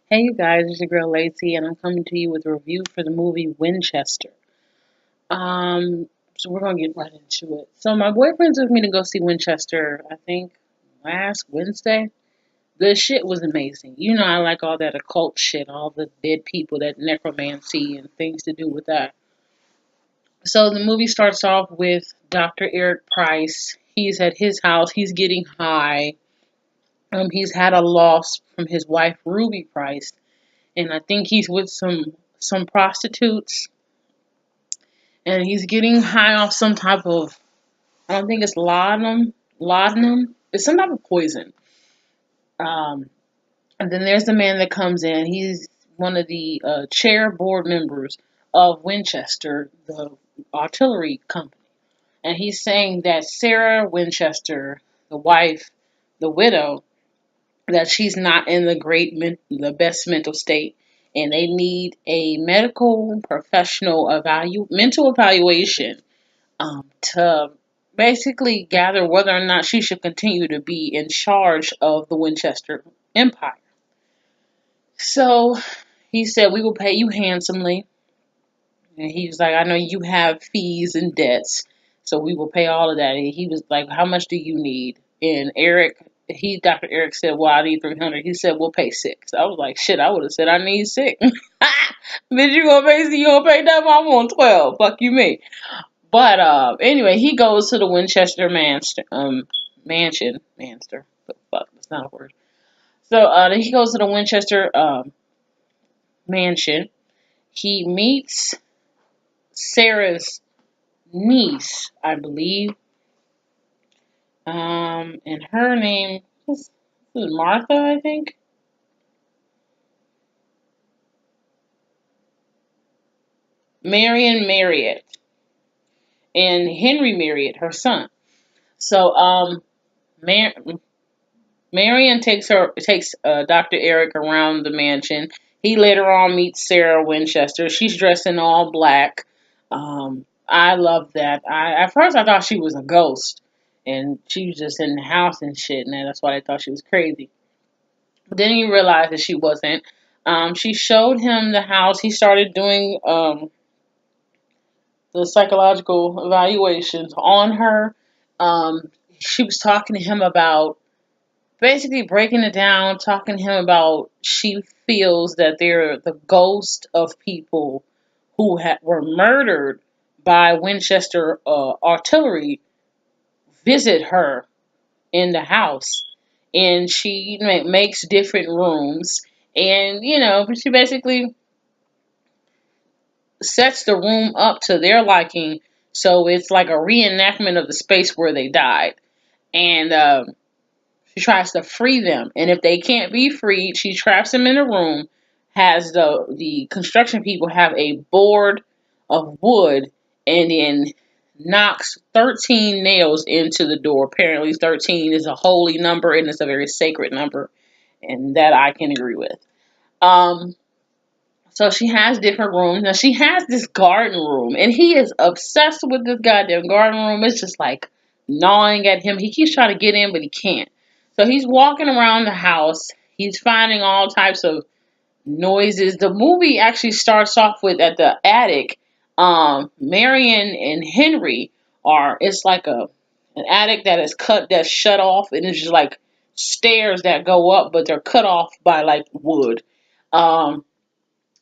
Hey you guys, it's your girl Lacey, and I'm coming to you with a review for the movie Winchester. So we're gonna get right into it. So my boyfriend took me to go see Winchester, I think last Wednesday. The shit was amazing. You know I like all that occult shit, all the dead people, that necromancy and things to do with that. So the movie starts off with Dr. Eric Price. He's at his house, he's getting high. He's had a loss from his wife Ruby Price, and I think he's with some prostitutes, and he's getting high off some type of, I don't think it's laudanum. It's some type of poison. Um, and then there's the man that comes in. He's one of the chair board members of Winchester, the artillery company, and he's saying that Sarah Winchester, the wife, the widow, that she's not in the best mental state, and they need a medical professional mental evaluation to basically gather whether or not she should continue to be in charge of the Winchester Empire. So he said, "We will pay you handsomely." And he was like, "I know you have fees and debts, so we will pay all of that." And he was like, "How much do you need?" And Dr. Eric said, "Well, I need 300." He said, "We'll pay six." I was like, "Shit, I would have said I need six." Bitch, you gonna pay that? I want 12. Fuck you, me. But anyway, he goes to the Winchester mansion. The fuck, that's not a word. So he goes to the Winchester mansion. He meets Sarah's niece, I believe. And her name is Martha, I think. Marion Marriott and Henry Marriott, her son. So Mar- Marion takes Dr. Eric around the mansion. He later on meets Sarah Winchester. She's dressed in all black. I love that. At first I thought she was a ghost, and she was just in the house and shit, and that's why I thought she was crazy. But then you realize that she wasn't. She showed him the house. He started doing the psychological evaluations on her. She was talking to him about basically breaking it down, talking to him about she feels that they're the ghost of people who were murdered by Winchester artillery visit her in the house, and she makes different rooms, and she basically sets the room up to their liking, so it's like a reenactment of the space where they died, and she tries to free them, and if they can't be freed, she traps them in a room. Has the construction people have a board of wood, and then knocks 13 nails into the door. Apparently, 13 is a holy number, and it's a very sacred number, and that I can agree with. Um, so she has different rooms. Now she has this garden room, and he is obsessed with this goddamn garden room. It's just like gnawing at him. He keeps trying to get in, but he can't. So he's walking around the house. He's finding all types of noises. The movie actually starts off with at the attic. Marion and Henry are. It's like an attic that is that's shut off, and it's just like stairs that go up, but they're cut off by like wood. Um,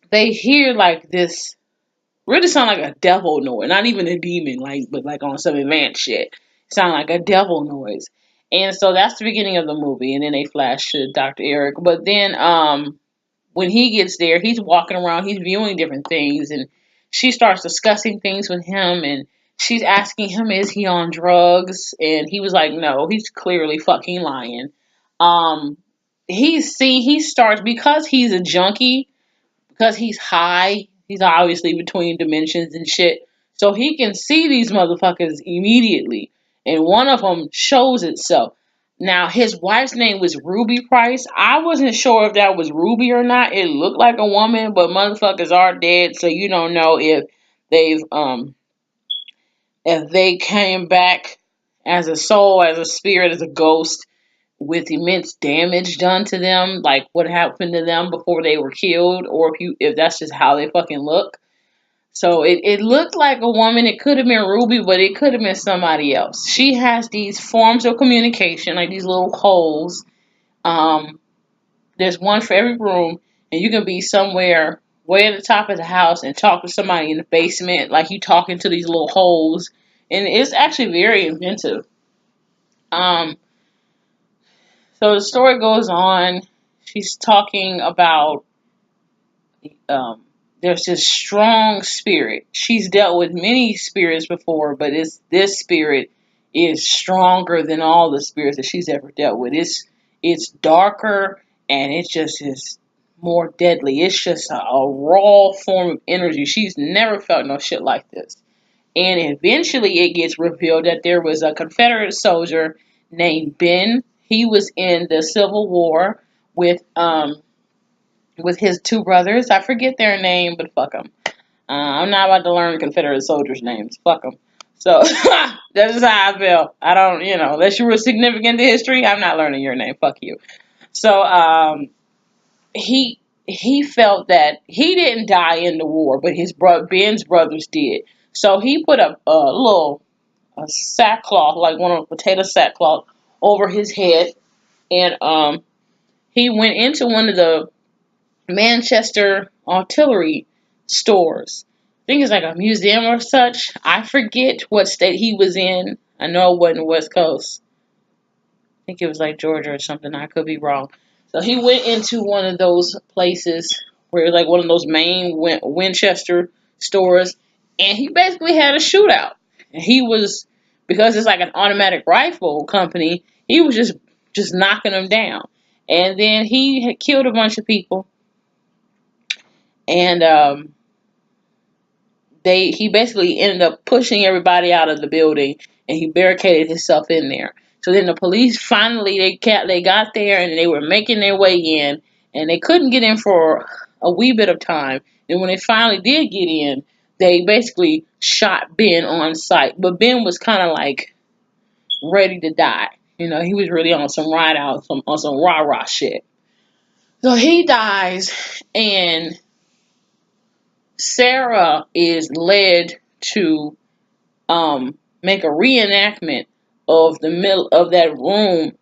they hear like this really sound like a devil noise, not even a demon, but like on some advanced shit. Sound like a devil noise, and so that's the beginning of the movie. And then they flash to Dr. Eric, but then when he gets there, he's walking around, he's viewing different things, and she starts discussing things with him, and she's asking him, is he on drugs? And he was like, no, he's clearly fucking lying. Um, he starts, because he's a junkie, because he's high, he's obviously between dimensions and shit. So he can see these motherfuckers immediately. And one of them shows itself. Now, his wife's name was Ruby Price. I wasn't sure if that was Ruby or not. It looked like a woman, but motherfuckers are dead, so you don't know they've if they came back as a soul, as a spirit, as a ghost. with immense damage done to them, like what happened to them before they were killed, or if that's just how they fucking look. So it looked like a woman. It could have been Ruby, but it could have been somebody else. She has these forms of communication, like these little holes. Um, there's one for every room, and you can be somewhere way at the top of the house and talk to somebody in the basement, like you talking to these little holes. And it's actually very inventive. Um, so the story goes on. She's talking about um, there's this strong spirit. She's dealt with many spirits before, but this spirit is stronger than all the spirits that she's ever dealt with. It's darker and it just is more deadly. It's just a raw form of energy. She's never felt no shit like this. And eventually it gets revealed that there was a Confederate soldier named Ben. He was in the Civil War with his two brothers. I forget their name, but fuck them. I'm not about to learn Confederate soldiers' names. Fuck them. So that's just how I feel. I don't, unless you were significant to history, I'm not learning your name. Fuck you. So he felt that he didn't die in the war, but Ben's brothers did. So he put a sackcloth, like one of a potato sackcloth, over his head, and he went into one of the Manchester artillery stores. I think it's like a museum or such. I forget what state he was in. I know it wasn't the West Coast. I think it was like Georgia or something. I could be wrong. So he went into one of those places where it's like one of those main Winchester stores, and he basically had a shootout. And he was, because it's like an automatic rifle company, he was just knocking them down. And then he had killed a bunch of people. And he basically ended up pushing everybody out of the building, and he barricaded himself in there. So then the police finally they got there, and they were making their way in, and they couldn't get in for a wee bit of time. And when they finally did get in, they basically shot Ben on sight. But Ben was kind of like ready to die. He was really on some ride out, on some rah rah shit. So he dies, and Sarah is led to make a reenactment of the middle of that room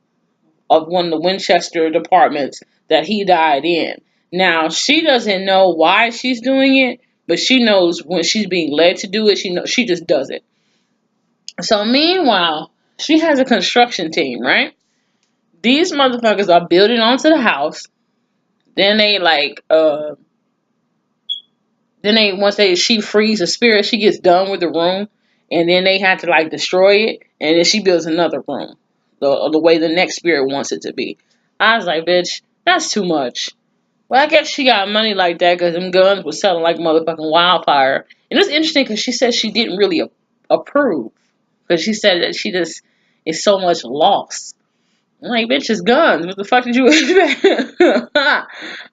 of one of the Winchester departments that he died in. Now, she doesn't know why she's doing it, but she knows when she's being led to do it. She just does it. So meanwhile, she has a construction team, right? These motherfuckers are building onto the house. Then they once she frees a spirit, she gets done with the room, and then they have to destroy it, and then she builds another room, the way the next spirit wants it to be. I was like, bitch, that's too much. Well, I guess she got money like that because them guns was selling like motherfucking wildfire. And it's interesting because she said she didn't really approve, because she said that she just is so much loss. I'm like, bitch, it's guns. What the fuck did you expect?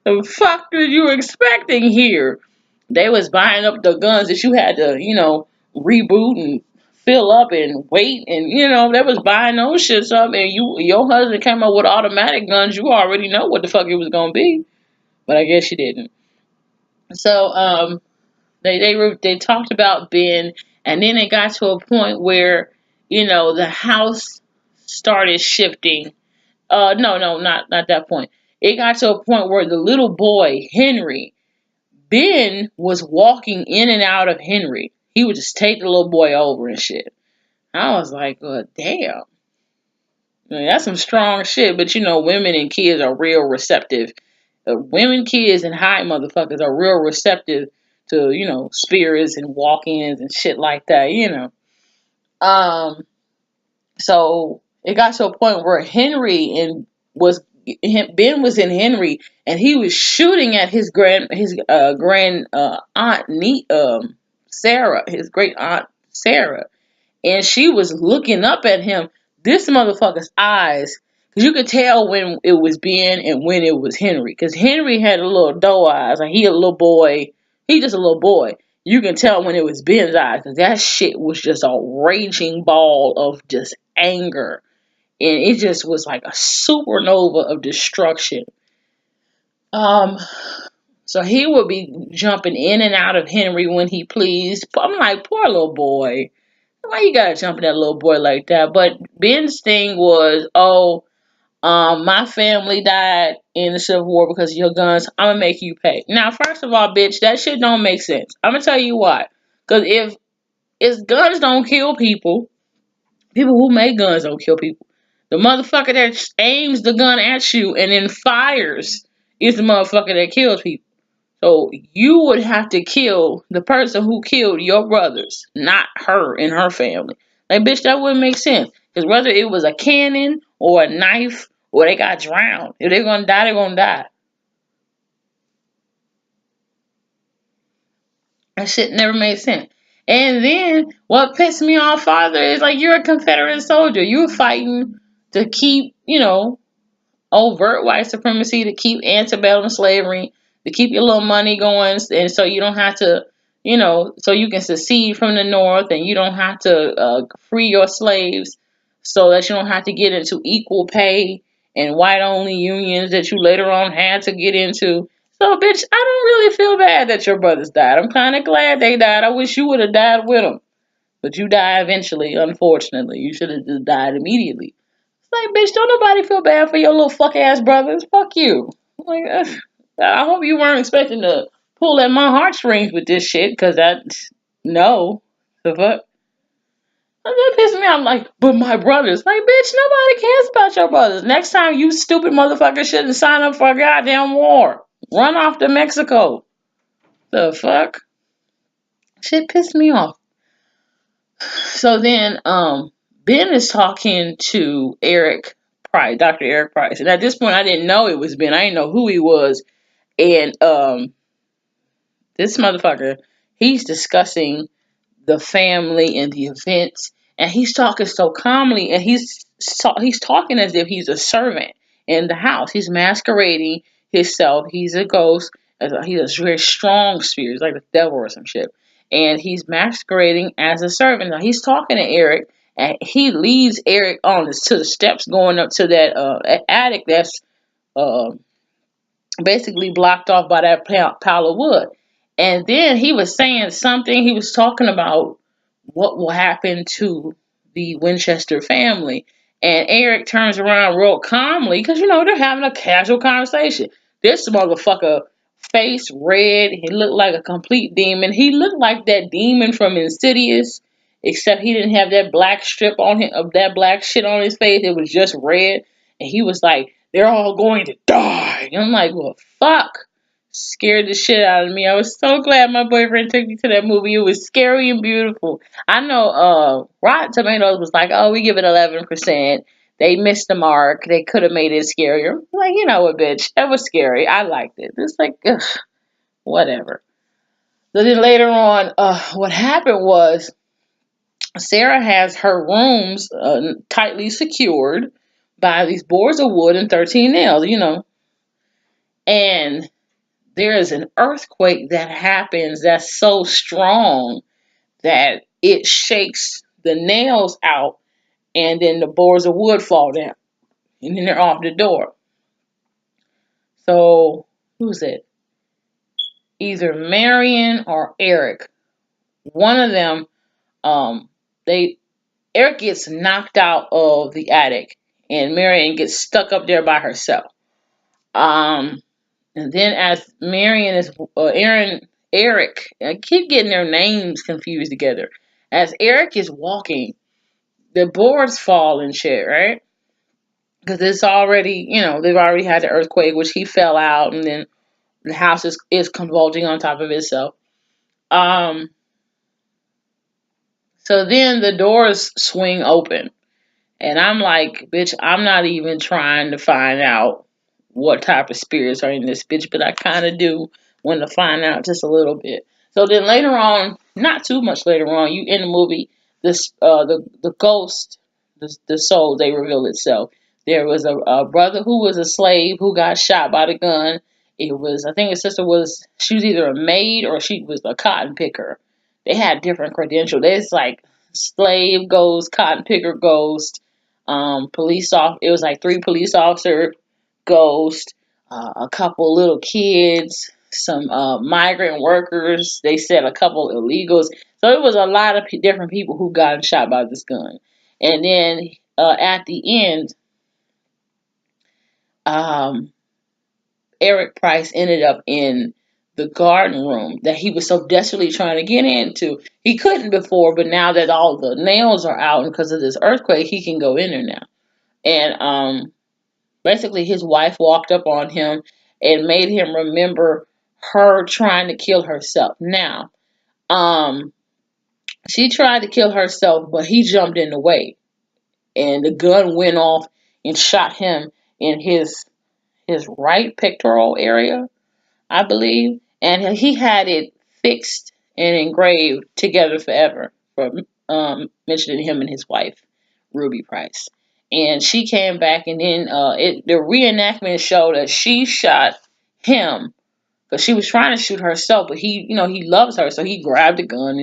The fuck did you expecting here? They was buying up the guns that you had to, reboot and fill up and wait, and they was buying those shits up, and your husband came up with automatic guns. You already know what the fuck it was gonna be, but I guess you didn't. So they talked about Ben, and then it got to a point where the house started shifting. No, not that point. It got to a point where the little boy Henry, Ben was walking in and out of Henry. He would just take the little boy over and shit. I was like, damn. I mean, that's some strong shit, but women and kids are real receptive. Women, kids, and high motherfuckers are real receptive to, spirits and walk-ins and shit like that. So it got to a point where Ben was in Henry, and he was shooting at his grand aunt Sarah, his great aunt Sarah, and she was looking up at him. This motherfucker's eyes, because you could tell when it was Ben and when it was Henry, because Henry had a little doe eyes, like he a little boy, he just a little boy. You can tell when it was Ben's eyes, because that shit was just a raging ball of just anger. and it just was like a supernova of destruction. Um, so he would be jumping in and out of Henry when he pleased. I'm like, poor little boy. Why you gotta jump in that little boy like that? But Ben's thing was, oh, my family died in the Civil War because of your guns. I'm gonna make you pay. Now, first of all, bitch, that shit don't make sense. I'm gonna tell you why. Because if guns don't kill people, people who make guns don't kill people. The motherfucker that aims the gun at you and then fires is the motherfucker that kills people. So you would have to kill the person who killed your brothers, not her and her family. Like, bitch, that wouldn't make sense. Because whether it was a cannon or a knife or they got drowned, if they're going to die, they're going to die. That shit never made sense. And then what pissed me off farther is like, you're a Confederate soldier. You were fighting to keep, overt white supremacy, to keep antebellum slavery, to keep your little money going, and so you don't have to, so you can secede from the North, and you don't have to free your slaves, so that you don't have to get into equal pay and white only unions that you later on had to get into. So, bitch, I don't really feel bad that your brothers died. I'm kind of glad they died. I wish you would have died with them. But you die eventually, unfortunately. You should have just died immediately. Like, bitch, don't nobody feel bad for your little fuck ass brothers. Fuck you. Like, I hope you weren't expecting to pull at my heartstrings with this shit, because no. The fuck? That pissed me off. I'm like, but my brothers. Like, bitch, nobody cares about your brothers. Next time, you stupid motherfucker shouldn't sign up for a goddamn war. Run off to Mexico. The fuck? Shit pissed me off. So then, Ben is talking to Eric Price, Dr. Eric Price. And at this point, I didn't know it was Ben. I didn't know who he was. And this motherfucker, he's discussing the family and the events. And he's talking so calmly. And he's talking as if he's a servant in the house. He's masquerading himself. He's a ghost. He's a very strong spirit. He's like the devil or some shit. And he's masquerading as a servant. Now he's talking to Eric, and he leads Eric on to the steps going up to that attic that's uh, basically blocked off by that pile of wood. And then he was saying something. He was talking about what will happen to the WINchester family. And Eric turns around real calmly because, they're having a casual conversation. This motherfucker, face red, he looked like a complete demon. He looked like that demon from Insidious, except he didn't have that black strip on him, of that black shit on his face. It was just red. And he was like, they're all going to die. And I'm like, well, fuck. Scared the shit out of me. I was so glad my boyfriend took me to that movie. It was scary and beautiful. I know Rotten Tomatoes was like, oh, we give it 11%. They missed the mark. They could have made it scarier. I'm like, you know what, bitch? That was scary. I liked it. It's like, ugh, whatever. So then later on, what happened was Sarah has her rooms tightly secured by these boards of wood and 13 nails, and there is an earthquake that happens that's so strong that it shakes the nails out, and then the boards of wood fall down, and then they're off the door. So who's it? Either Marion or Eric. One of them, Eric gets knocked out of the attic, and Marion gets stuck up there by herself. And then as Marion is Eric, I keep getting their names confused together. As Eric is walking, the boards fall and shit, right? Because it's already, they've already had the earthquake, which he fell out, and then the house is convulsing on top of itself. So then the doors swing open, and I'm like, bitch, I'm not even trying to find out what type of spirits are in this bitch, but I kind of do want to find out just a little bit. So then later on, not too much later on, you in the movie, this the ghost, the soul, they reveal itself. There was a brother who was a slave who got shot by the gun. It was, I think his sister she was either a maid or she was a cotton picker. They had different credentials. There's like slave ghost, cotton picker ghost. It was like 3 police officer ghosts, a couple little kids, some migrant workers. They said a couple illegals. So it was a lot of different people who got shot by this gun. And then at the end, um, Eric Price ended up in the garden room that he was so desperately trying to get into. He couldn't before, but now that all the nails are out and because of this earthquake, he can go in there now. And basically his wife walked up on him and made him remember her trying to kill herself. Now, um, she tried to kill herself, but he jumped in the way, and the gun went off and shot him in his right pectoral area, I believe, and he had it fixed and engraved "Together Forever" for mentioning him and his wife, Ruby Price. And she came back, and then the reenactment showed that she shot him because she was trying to shoot herself, but he loves her, so he grabbed a gun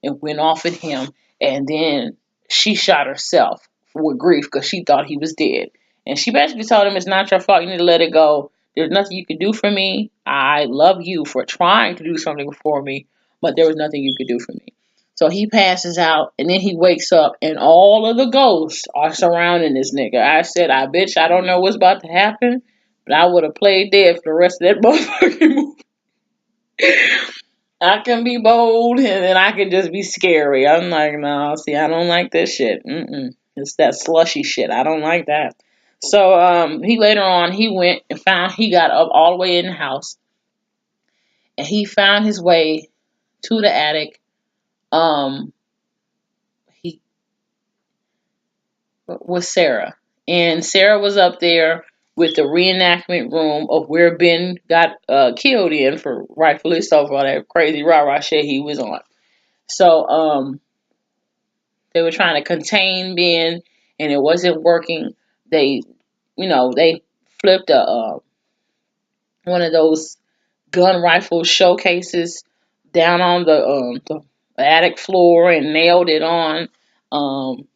and went off at him, and then she shot herself with grief because she thought he was dead. And she basically told him, "It's not your fault. You need to let it go. There's nothing you can do for me. I love you for trying to do something for me, but there was nothing you could do for me." So he passes out, and then he wakes up, and all of the ghosts are surrounding this nigga. I said, "I bitch, I don't know what's about to happen, but I would have played dead for the rest of that motherfucking movie." I can be bold, and then I can just be scary. I'm like, no, see, I don't like this shit. It's that slushy shit. I don't like that. So he later on he went and he got up all the way in the house, and he found his way to the attic. Um, he with Sarah, and Sarah was up there with the reenactment room of where Ben got killed in, for rightfully so, for all that crazy rah rah shit he was on. So they were trying to contain Ben, and it wasn't working. They flipped one of those gun rifle showcases down on the attic floor and nailed it on. Um,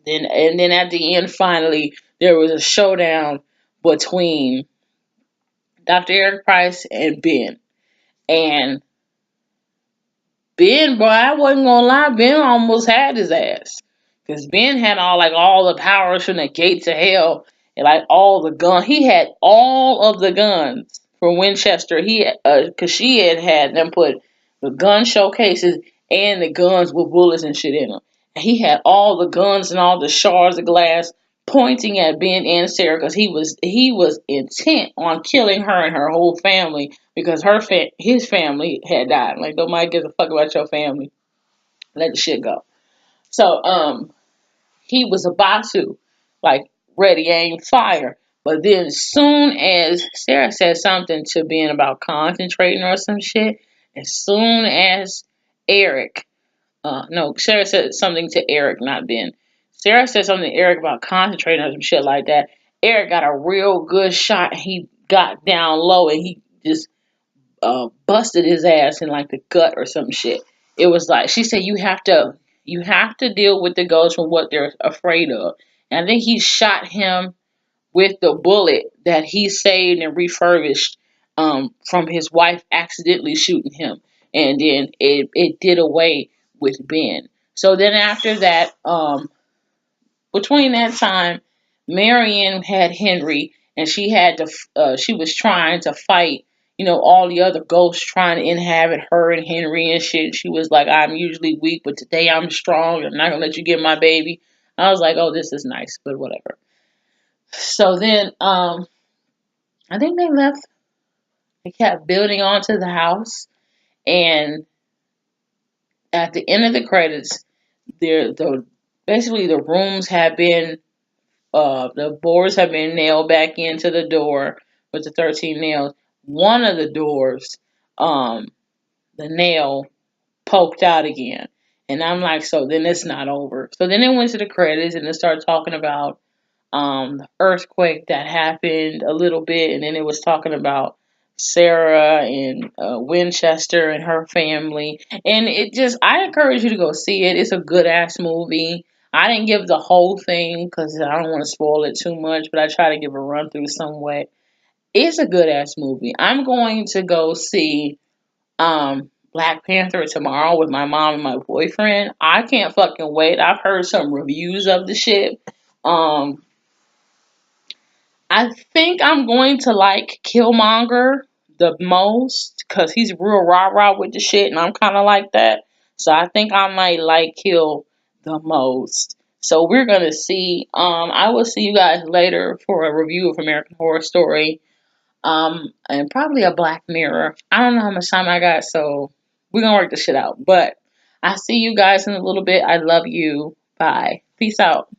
then at the end, finally, there was a showdown between Dr. Eric Price and Ben. And Ben, boy, I wasn't gonna lie, Ben almost had his ass. Cause Ben had all the powers from the gates of hell, and like all the guns. He had all of the guns from Winchester. Cause she had them put the gun showcases and the guns with bullets and shit in them. And he had all the guns and all the shards of glass pointing at Ben and Sarah, because he was intent on killing her and her whole family, because his family had died. Like, nobody gives a fuck about your family. Let the shit go. So he was about to, like, ready, aim, fire. But then as soon as Sarah said something to Ben about concentrating or some shit, as soon as Eric, no, Sarah said something to Eric, not Ben. Sarah said something to Eric about concentrating or some shit like that. Eric got a real good shot. He got down low and he just busted his ass in like the gut or some shit. It was like, she said, you have to deal with the ghosts from what they're afraid of. And I think he shot him with the bullet that he saved and refurbished from his wife accidentally shooting him. And then it did away with Ben. So then after that, between that time, Marion had Henry, and she was trying to fight, all the other ghosts trying to inhabit her and Henry and shit. She was like, "I'm usually weak, but today I'm strong. I'm not gonna let you get my baby." I was like, "Oh, this is nice, but whatever." So then, I think they left. They kept building onto the house, and at the end of the credits, basically the rooms had been the boards have been nailed back into the door with the 13 nails. One of the doors, the nail poked out again. And I'm like, so then it's not over. So then it went to the credits and it started talking about the earthquake that happened a little bit. And then it was talking about Sarah and Winchester and her family. And I encourage you to go see it. It's a good ass movie. I didn't give the whole thing because I don't want to spoil it too much, but I try to give a run through somewhat. It's a good ass movie. I'm going to go see Black Panther tomorrow with my mom and my boyfriend. I can't fucking wait. I've heard some reviews of the shit. Um I think I'm going to like Killmonger the most because he's real rah rah with the shit, and I'm kind of like that. So I think I might like Kill the most. So we're gonna see. I will see you guys later for a review of American Horror Story. And probably a Black Mirror. I don't know how much time I got, so we're gonna work this shit out. But I see you guys in a little bit. I love you. Bye. Peace out.